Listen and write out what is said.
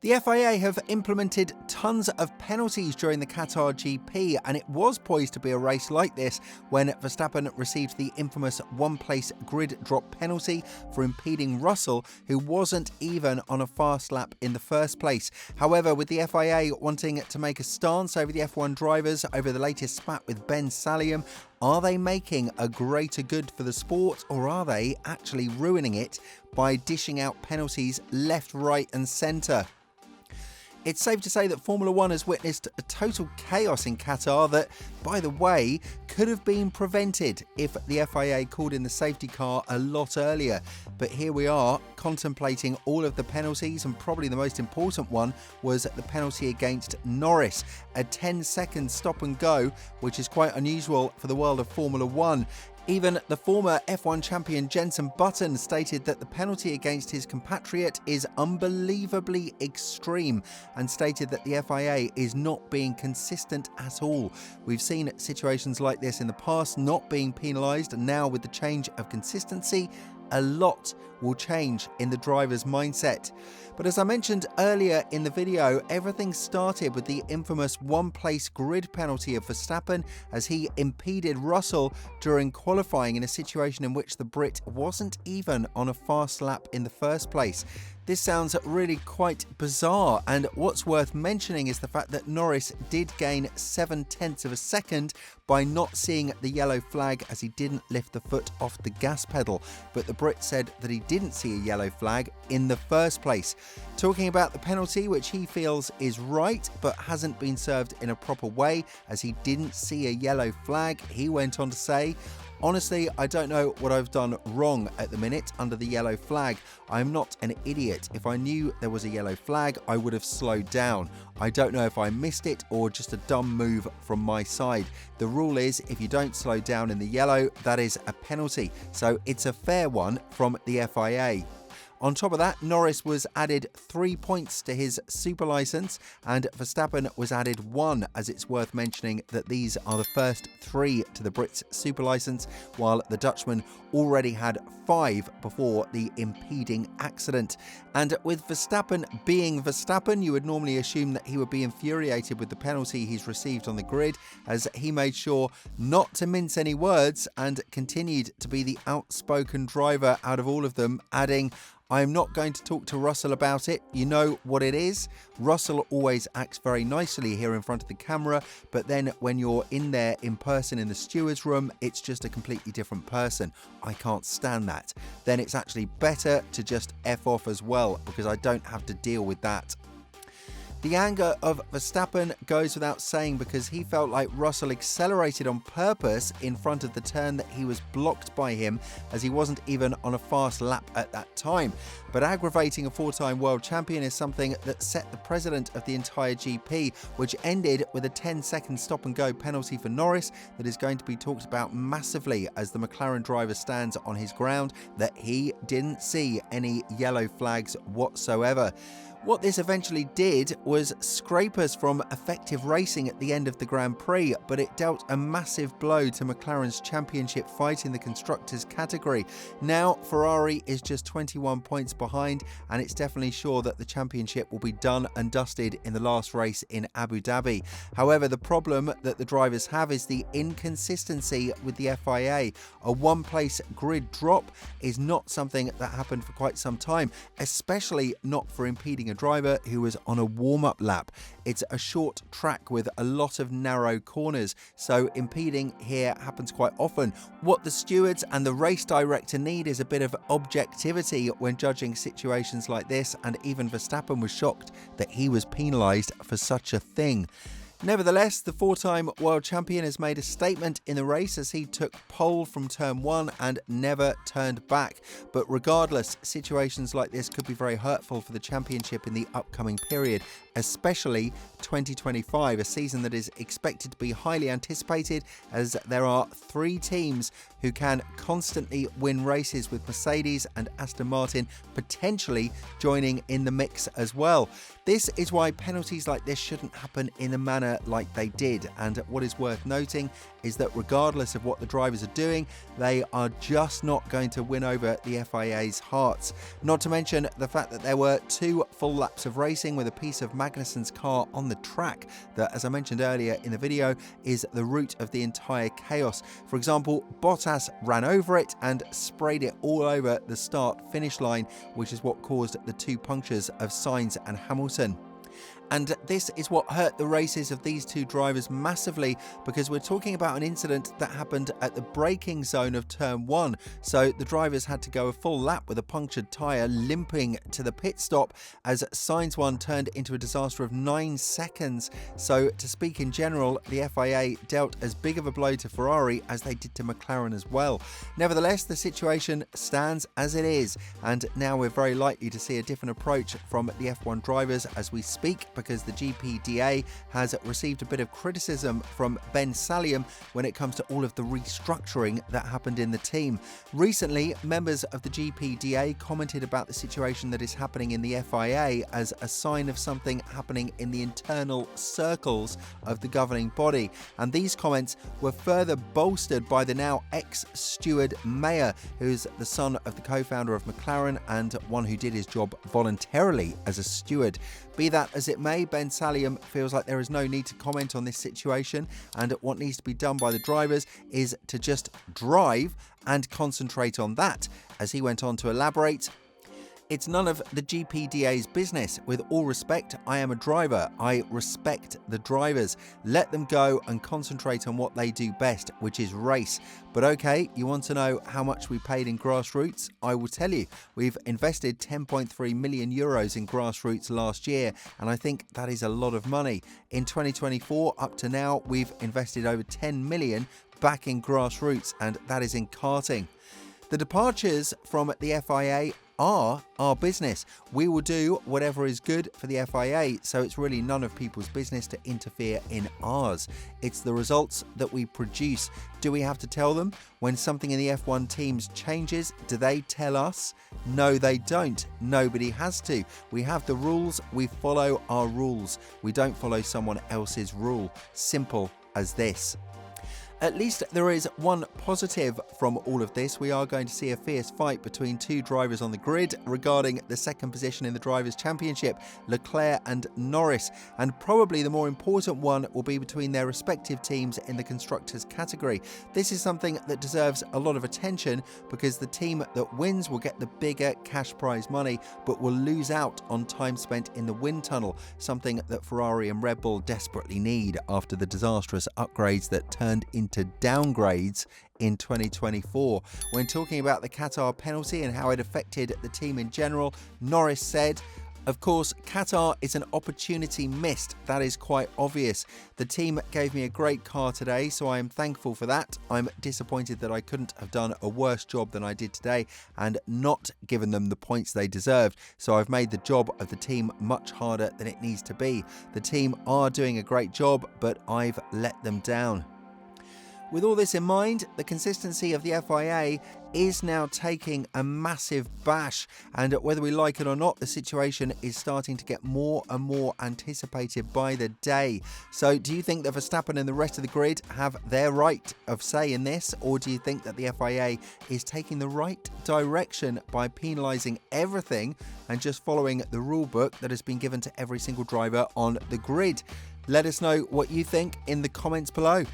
The FIA have implemented tons of penalties during the Qatar GP, and it was poised to be a race like this when Verstappen received the infamous one-place grid drop penalty for impeding Russell, who wasn't even on a fast lap in the first place. However, with the FIA wanting to make a stance over the F1 drivers over the latest spat with Ben Saliam, are they making a greater good for the sport, or are they actually ruining it by dishing out penalties left, right and centre? It's safe to say that Formula One has witnessed a total chaos in Qatar that, by the way, could have been prevented if the FIA called in the safety car a lot earlier. But here we are, contemplating all of the penalties, and probably the most important one was the penalty against Norris, a 10-second stop and go, which is quite unusual for the world of Formula One. Even the former F1 champion Jenson Button stated that the penalty against his compatriot is unbelievably extreme, and stated that the FIA is not being consistent at all. We've seen situations like this in the past not being penalised, and now with the change of consistency, a lot will change in the driver's mindset. But as I mentioned earlier in the video, everything started with the infamous one-place grid penalty of Verstappen as he impeded Russell during qualifying in a situation in which the Brit wasn't even on a fast lap in the first place. This sounds really quite bizarre, and what's worth mentioning is the fact that Norris did gain 7/10 of a second by not seeing the yellow flag as he didn't lift the foot off the gas pedal, but the Brit said that he didn't see a yellow flag in the first place. Talking about the penalty, which he feels is right but hasn't been served in a proper way as he didn't see a yellow flag, he went on to say, "Honestly, I don't know what I've done wrong at the minute under the yellow flag. I'm not an idiot. If I knew there was a yellow flag, I would have slowed down. I don't know if I missed it or just a dumb move from my side. The rule is if you don't slow down in the yellow, that is a penalty. So it's a fair one from the FIA." On top of that, Norris was added 3 points to his super licence, and Verstappen was added 1, as it's worth mentioning that these are the first 3 to the Brits' super licence, while the Dutchman already had 5 before the impeding accident. And with Verstappen being Verstappen, you would normally assume that he would be infuriated with the penalty he's received on the grid, as he made sure not to mince any words and continued to be the outspoken driver out of all of them, adding, "I'm not going to talk to Russell about it. You know what it is. Russell always acts very nicely here in front of the camera, but then when you're in there in person in the steward's room, it's just a completely different person. I can't stand that. Then it's actually better to just F off as well, because I don't have to deal with that." The anger of Verstappen goes without saying, because he felt like Russell accelerated on purpose in front of the turn that he was blocked by him, as he wasn't even on a fast lap at that time. But aggravating a 4-time world champion is something that set the precedent of the entire GP, which ended with a 10-second stop and go penalty for Norris that is going to be talked about massively as the McLaren driver stands on his ground that he didn't see any yellow flags whatsoever. What this eventually did was scrape us from effective racing at the end of the Grand Prix, but it dealt a massive blow to McLaren's championship fight in the Constructors category. Now Ferrari is just 21 points behind, and it's definitely sure that the championship will be done and dusted in the last race in Abu Dhabi. However, the problem that the drivers have is the inconsistency with the FIA. A one-place grid drop is not something that happened for quite some time, especially not for impeding a driver who was on a warm-up lap. It's a short track with a lot of narrow corners, so impeding here happens quite often. What the stewards and the race director need is a bit of objectivity when judging situations like this, and even Verstappen was shocked that he was penalised for such a thing. Nevertheless, the 4-time world champion has made a statement in the race as he took pole from turn 1 and never turned back. But regardless, situations like this could be very hurtful for the championship in the upcoming period, especially 2025, a season that is expected to be highly anticipated, as there are 3 teams who can constantly win races, with Mercedes and Aston Martin potentially joining in the mix as well. This is why penalties like this shouldn't happen in the manner tyre like they did. And what is worth noting is that regardless of what the drivers are doing, they are just not going to win over the FIA's hearts. Not to mention the fact that there were 2 full laps of racing with a piece of Magnussen's car on the track that, as I mentioned earlier in the video, is the root of the entire chaos. For example, Bottas ran over it and sprayed it all over the start-finish line, which is what caused the 2 punctures of Sainz and Hamilton. And this is what hurt the races of these 2 drivers massively, because we're talking about an incident that happened at the braking zone of turn 1. So the drivers had to go a full lap with a punctured tyre, limping to the pit stop as Sainz 1 turned into a disaster of 9 seconds. So to speak in general, the FIA dealt as big of a blow to Ferrari as they did to McLaren as well. Nevertheless, the situation stands as it is, and now we're very likely to see a different approach from the F1 drivers as we speak, because the GPDA has received a bit of criticism from Ben Saliam when it comes to all of the restructuring that happened in the team. Recently, members of the GPDA commented about the situation that is happening in the FIA as a sign of something happening in the internal circles of the governing body. And these comments were further bolstered by the now ex-steward Mayer, who's the son of the co-founder of McLaren and one who did his job voluntarily as a steward. Be that as it may, Ben Saliam feels like there is no need to comment on this situation, and what needs to be done by the drivers is to just drive and concentrate on that. As he went on to elaborate, "It's none of the GPDA's business. With all respect, I am a driver. I respect the drivers. Let them go and concentrate on what they do best, which is race. But okay, you want to know how much we paid in grassroots? I will tell you. We've invested 10.3 million euros in grassroots last year, and I think that is a lot of money. In 2024, up to now, we've invested over 10 million back in grassroots, and that is in karting. The departures from the FIA are our business. We will do whatever is good for the FIA, so it's really none of people's business to interfere in ours. It's the results that we produce. Do we have to tell them? When something in the F1 teams changes, do they tell us? No, they don't. Nobody has to. We have the rules, we follow our rules. We don't follow someone else's rule. Simple as this. At least there is one positive from all of this. We are going to see a fierce fight between 2 drivers on the grid regarding the second position in the Drivers' Championship, Leclerc and Norris. And probably the more important one will be between their respective teams in the Constructors category. This is something that deserves a lot of attention because the team that wins will get the bigger cash prize money, but will lose out on time spent in the wind tunnel, something that Ferrari and Red Bull desperately need after the disastrous upgrades that turned into downgrades in 2024. When talking about the Qatar penalty and how it affected the team in general, Norris said, "Of course, Qatar is an opportunity missed. That is quite obvious. The team gave me a great car today, so I am thankful for that. I'm disappointed that I couldn't have done a worse job than I did today and not given them the points they deserved. So I've made the job of the team much harder than it needs to be. The team are doing a great job, but I've let them down." With all this in mind, the consistency of the FIA is now taking a massive bash, and whether we like it or not, the situation is starting to get more and more anticipated by the day. So do you think that Verstappen and the rest of the grid have their right of say in this, or do you think that the FIA is taking the right direction by penalising everything and just following the rule book that has been given to every single driver on the grid? Let us know what you think in the comments below.